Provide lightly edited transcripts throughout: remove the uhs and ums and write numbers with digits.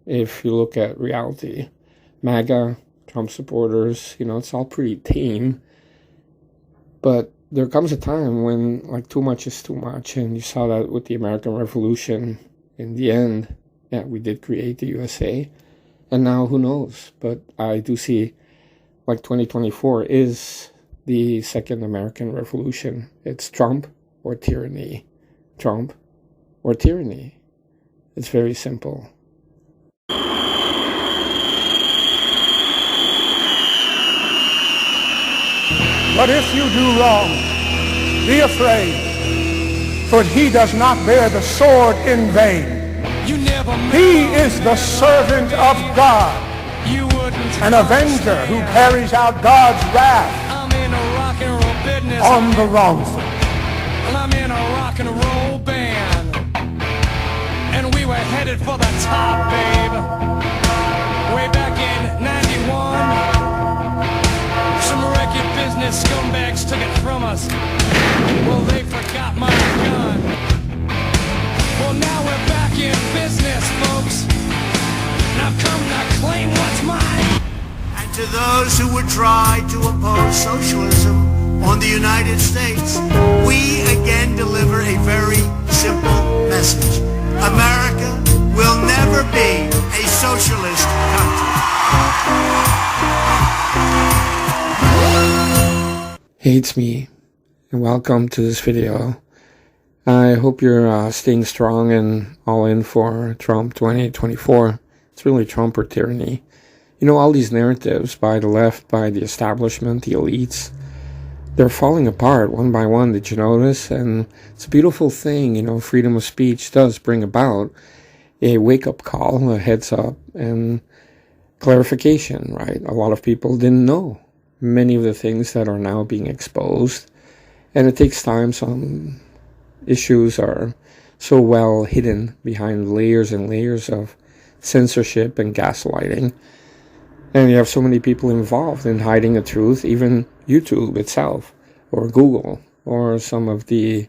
if you look at reality. MAGA, Trump supporters, it's all pretty tame. But there comes a time when, like, too much is too much. And you saw that with the American Revolution. In the end, yeah, we did create the USA. And now, who knows? But I do see, like, 2024 is the second American Revolution. It's Trump or tyranny. Trump or tyranny. It's very simple. But if you do wrong, be afraid, for he does not bear the sword in vain. He is the servant of God, an avenger who carries out God's wrath on the wrongful. Well, I'm in a rock and roll band, and we were headed for the top, babe. Way back in 91, some wrecked business scumbags took it from us. Well, they forgot my gun. Well, now we're back in business, folks. Now come to claim what's mine. And to those who would try to oppose socialism on the United States, we again deliver a very simple message. America will never be a socialist country. Hey, it's me, and welcome to this video. I hope you're staying strong and all in for Trump 2024. It's really Trump or tyranny. All these narratives by the left, by the establishment, the elites, they're falling apart one by one. Did you notice? And it's a beautiful thing. Freedom of speech does bring about a wake-up call, a heads-up, and clarification, right? A lot of people didn't know many of the things that are now being exposed. And it takes time. Some issues are so well hidden behind layers and layers of censorship and gaslighting. And you have so many people involved in hiding the truth, even YouTube itself, or Google, or some of the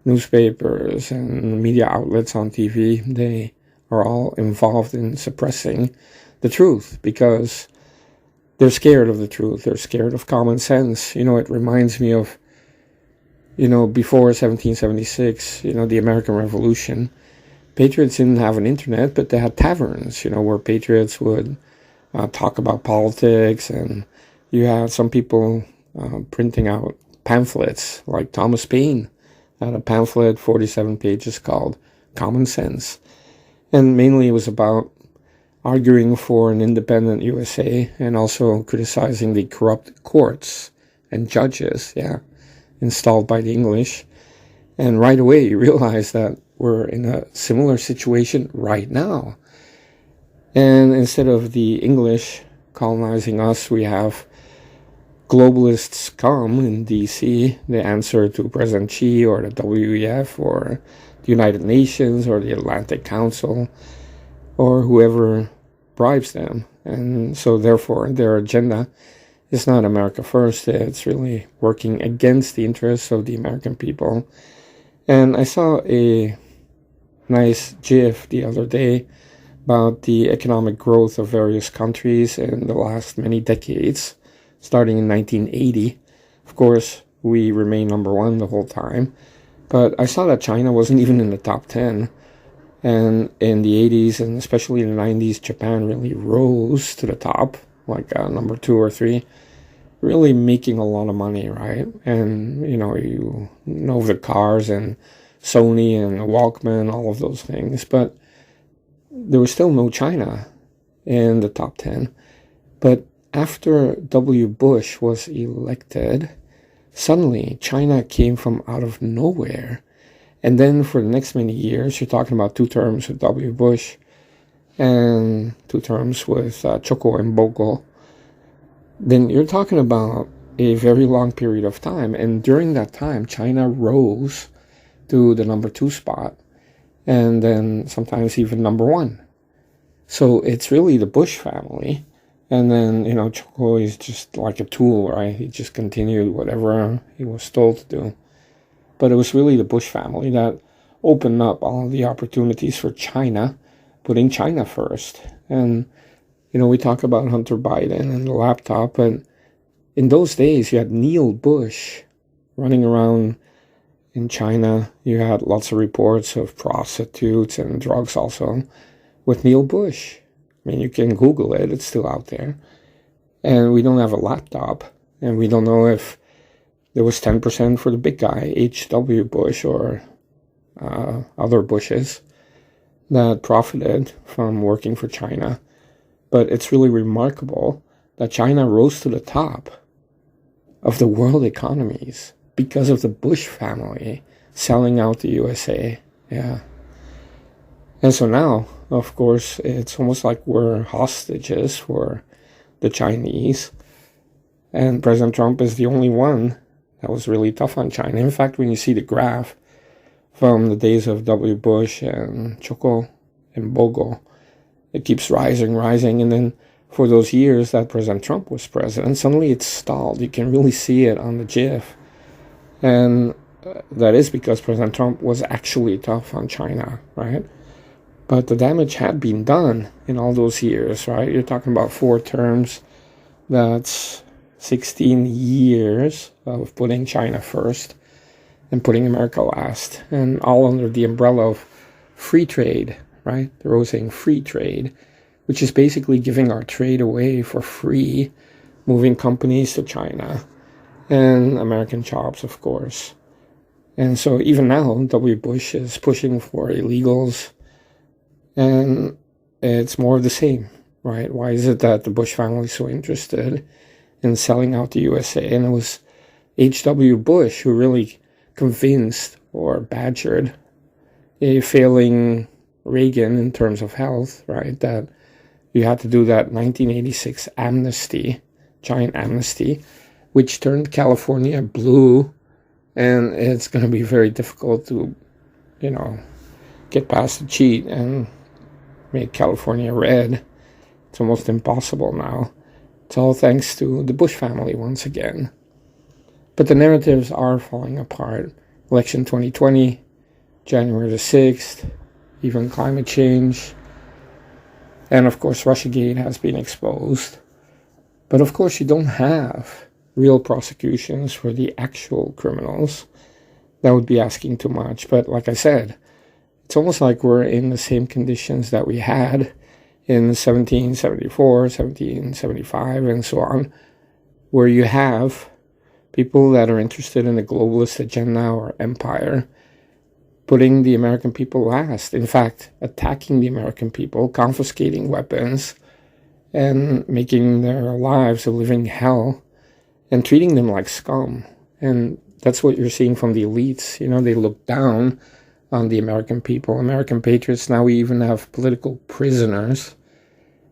newspapers and media outlets on TV. They are all involved in suppressing the truth because they're scared of the truth. They're scared of common sense. It reminds me of, before 1776, the American Revolution. Patriots didn't have an internet, but they had taverns, where patriots would talk about politics, and you had some people printing out pamphlets, like Thomas Paine had a pamphlet, 47 pages, called Common Sense. And mainly it was about arguing for an independent USA and also criticizing the corrupt courts and judges, installed by the English. And right away you realize that we're in a similar situation right now. And instead of the English colonizing us, we have globalist scum in DC. They answer to President Xi or the WEF or the United Nations or the Atlantic Council or whoever bribes them. And so therefore their agenda is not America first. It's really working against the interests of the American people. And I saw a nice GIF the other day about the economic growth of various countries in the last many decades, starting in 1980. Of course, we remain number one the whole time. But I saw that China wasn't even in the top 10. And in the 80s, and especially in the 90s, Japan really rose to the top, like number 2 or 3, really making a lot of money, right? And, you know the cars and Sony and Walkman, all of those things. But there was still no China in the top 10. But after W. Bush was elected, suddenly China came from out of nowhere. And then for the next many years, you're talking about 2 terms with W. Bush and 2 terms with Choco and Boko. Then you're talking about a very long period of time. And during that time, China rose to the number 2 spot. And then sometimes even number 1. So it's really the Bush family. And then, Choco is just like a tool, right? He just continued whatever he was told to do. But it was really the Bush family that opened up all the opportunities for China putting China first. And, we talk about Hunter Biden and the laptop, but in those days, you had Neil Bush running around in China. You had lots of reports of prostitutes and drugs also with Neil Bush. I mean, you can Google it. It's still out there. And we don't have a laptop. And we don't know if there was 10% for the big guy, H.W. Bush, or other Bushes that profited from working for China. But it's really remarkable that China rose to the top of the world economies because of the Bush family selling out the USA. Yeah. And so now, of course, it's almost like we're hostages for the Chinese. And President Trump is the only one that was really tough on China. In fact, when you see the graph from the days of W. Bush and Choco and Bogo, it keeps rising. And then for those years that President Trump was president, suddenly it's stalled. You can really see it on the GIF. And that is because President Trump was actually tough on China, right? But the damage had been done in all those years, right? You're talking about 4 terms. That's 16 years of putting China first and putting America last. And all under the umbrella of free trade, right? They're always saying free trade, which is basically giving our trade away for free, moving companies to China and American jobs, of course. And so even now, W. Bush is pushing for illegals, and it's more of the same, right? Why is it that the Bush family is so interested in selling out the USA? And it was H.W. Bush who really convinced or badgered a failing Reagan in terms of health, right? That you had to do that 1986 amnesty, giant amnesty, which turned California blue. And it's going to be very difficult to, get past the cheat and make California red. It's almost impossible now. It's all thanks to the Bush family once again. But the narratives are falling apart. Election 2020, January the 6th, even climate change. And of course, Russiagate has been exposed. But of course, you don't have real prosecutions for the actual criminals. That would be asking too much. But like I said, it's almost like we're in the same conditions that we had in 1774, 1775, and so on, where you have people that are interested in the globalist agenda or empire putting the American people last. In fact, attacking the American people, confiscating weapons, and making their lives a living hell, and treating them like scum. And that's what you're seeing from the elites. They look down on the American people, American patriots. Now we even have political prisoners,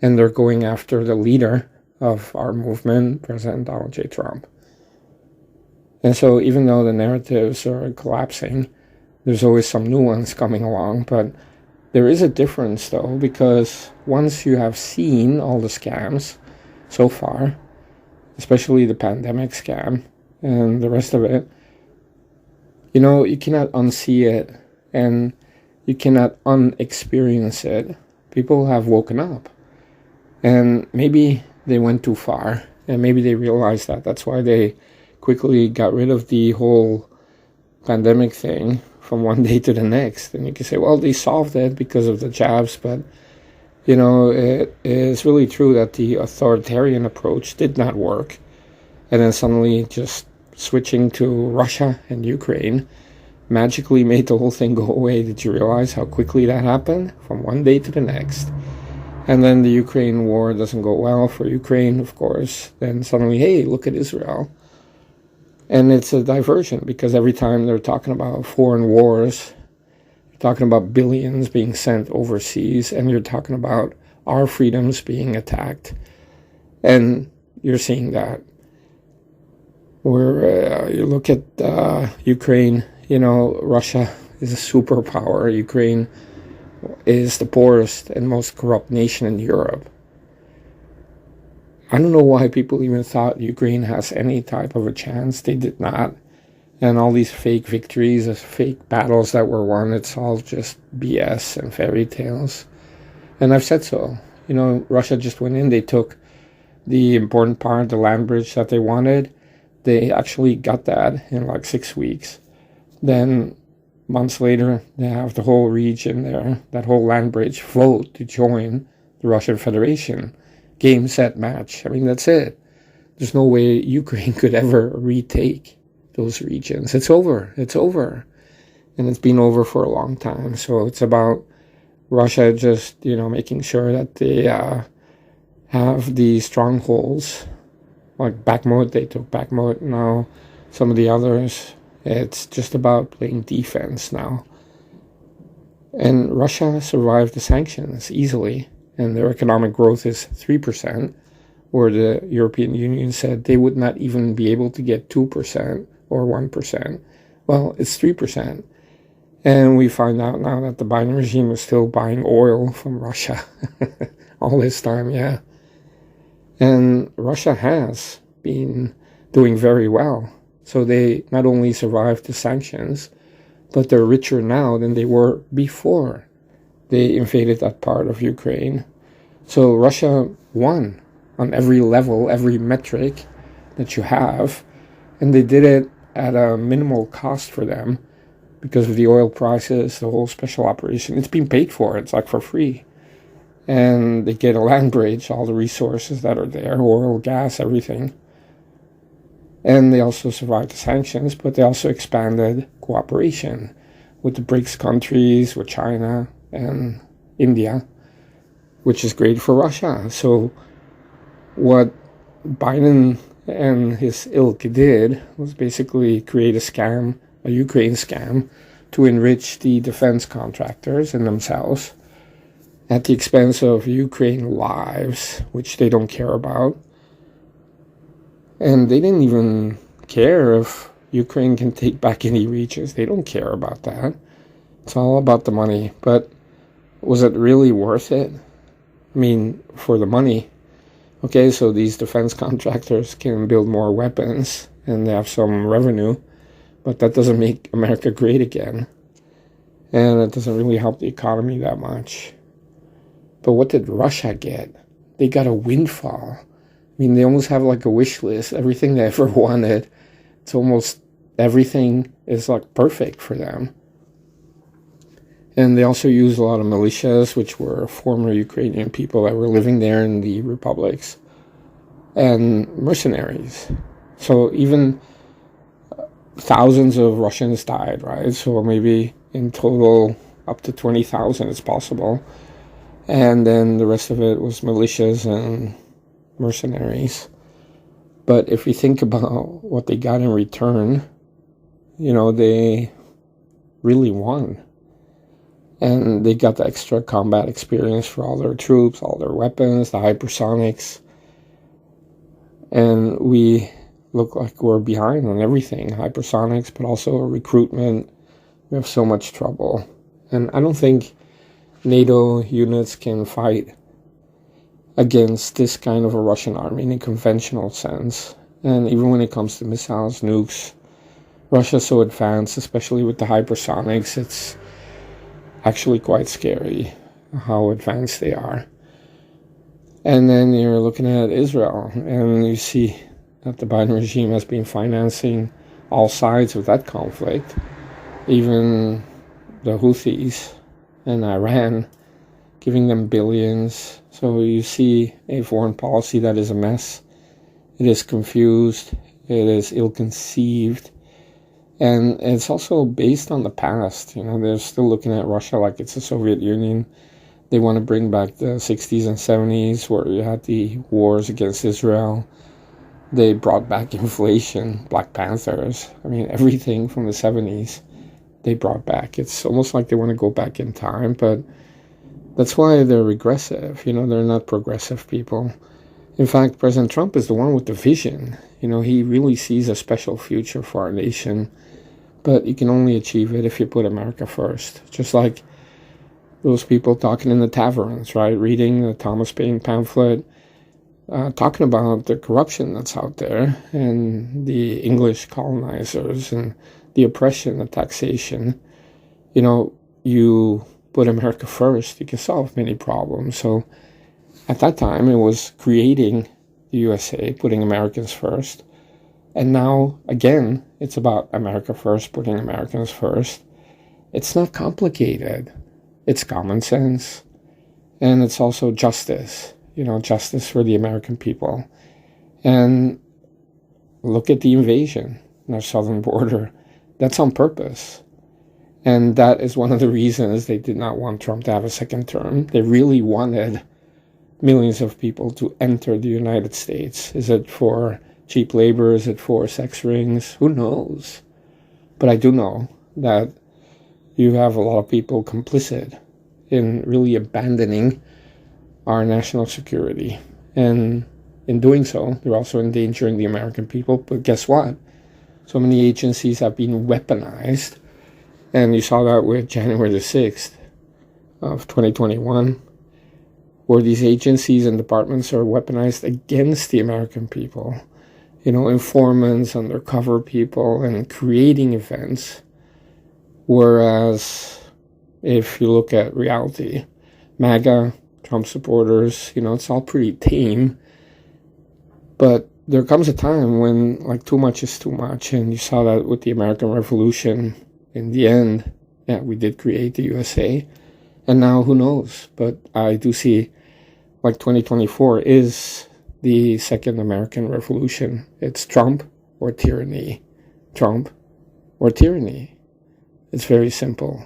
and they're going after the leader of our movement, President Donald J. Trump. And so even though the narratives are collapsing, there's always some new ones coming along. But there is a difference, though, because once you have seen all the scams so far, especially the pandemic scam and the rest of it, you cannot unsee it and you cannot unexperience it. People have woken up, and maybe they went too far, and maybe they realized that. That's why they quickly got rid of the whole pandemic thing from one day to the next. And you can say, well, they solved it because of the jabs, but it is really true that the authoritarian approach did not work. And then suddenly just switching to Russia and Ukraine magically made the whole thing go away. Did you realize how quickly that happened from one day to the next? And then the Ukraine war doesn't go well for Ukraine, of course. Then suddenly, hey, look at Israel. And it's a diversion, because every time they're talking about foreign wars, you're talking about billions being sent overseas, and you're talking about our freedoms being attacked. And you're seeing that. Where you look at Ukraine, Russia is a superpower. Ukraine is the poorest and most corrupt nation in Europe. I don't know why people even thought Ukraine has any type of a chance. They did not. And all these fake victories, fake battles that were won, it's all just BS and fairy tales. And I've said so. Russia just went in, they took the important part, the land bridge that they wanted. They actually got that in like 6 weeks. Then months later, they have the whole region there, that whole land bridge vote to join the Russian Federation. Game, set, match. I mean, that's it. There's no way Ukraine could ever retake those regions. It's over. It's over. And it's been over for a long time. So it's about Russia just, making sure that they have the strongholds. Like Bakhmut, they took Bakhmut. Now some of the others, it's just about playing defense now. And Russia survived the sanctions easily. And their economic growth is 3%, where the European Union said they would not even be able to get 2% or 1%. Well, it's 3%. And we find out now that the Biden regime is still buying oil from Russia all this time, yeah. And Russia has been doing very well. So they not only survived the sanctions, but they're richer now than they were before they invaded that part of Ukraine. So Russia won on every level, every metric that you have. And they did it at a minimal cost for them because of the oil prices, the whole special operation. It's been paid for. It's like for free. And they get a land bridge, all the resources that are there, oil, gas, everything. And they also survived the sanctions, but they also expanded cooperation with the BRICS countries, with China and India, which is great for Russia. So what Biden and his ilk did was basically create a scam, a Ukraine scam, to enrich the defense contractors and themselves at the expense of Ukraine lives, which they don't care about. And they didn't even care if Ukraine can take back any regions. They don't care about that. It's all about the money. But was it really worth it? I mean, for the money. Okay, so these defense contractors can build more weapons and they have some revenue, but that doesn't make America great again. And it doesn't really help the economy that much. But what did Russia get? They got a windfall. I mean, they almost have like a wish list, everything they ever wanted. It's almost everything is like perfect for them. And they also use a lot of militias, which were former Ukrainian people that were living there in the republics, and mercenaries. So even thousands of Russians died, right? So maybe in total up to 20,000 is possible. And then the rest of it was militias and mercenaries. But if you think about what they got in return, they really won. And they got the extra combat experience for all their troops, all their weapons, the hypersonics. And we look like we're behind on everything, hypersonics, but also recruitment. We have so much trouble. And I don't think NATO units can fight against this kind of a Russian army in a conventional sense. And even when it comes to missiles, nukes, Russia's so advanced, especially with the hypersonics, it's actually quite scary how advanced they are. And then you're looking at Israel, and you see that the Biden regime has been financing all sides of that conflict, even the Houthis and Iran, giving them billions. So you see a foreign policy that is a mess. It is confused. It is ill-conceived. And it's also based on the past. They're still looking at Russia like it's the Soviet Union. They want to bring back the 60s and 70s where you had the wars against Israel. They brought back inflation, Black Panthers. I mean, everything from the 70s they brought back. It's almost like they want to go back in time, but that's why they're regressive. They're not progressive people. In fact, President Trump is the one with the vision. He really sees a special future for our nation, but you can only achieve it if you put America first. Just like those people talking in the taverns, right? Reading the Thomas Paine pamphlet, talking about the corruption that's out there and the English colonizers and the oppression, the taxation. You put America first, you can solve many problems. So at that time, it was creating the USA, putting Americans first. And now, again, it's about America first, putting Americans first. It's not complicated. It's common sense. And it's also justice, justice for the American people. And look at the invasion on our southern border. That's on purpose. And that is one of the reasons they did not want Trump to have a second term. They really wanted millions of people to enter the United States. Is it for cheap labor? Is it for sex rings? Who knows? But I do know that you have a lot of people complicit in really abandoning our national security. And in doing so, they're also endangering the American people. But guess what? So many agencies have been weaponized. And you saw that with January the 6th of 2021, where these agencies and departments are weaponized against the American people. Informants, undercover people, and creating events. Whereas, if you look at reality, MAGA, Trump supporters, it's all pretty tame. But there comes a time when, too much is too much. And you saw that with the American Revolution. In the end, we did create the USA. And now, who knows? But I do see, 2024 is the second American Revolution. It's Trump or tyranny. Trump or tyranny. It's very simple.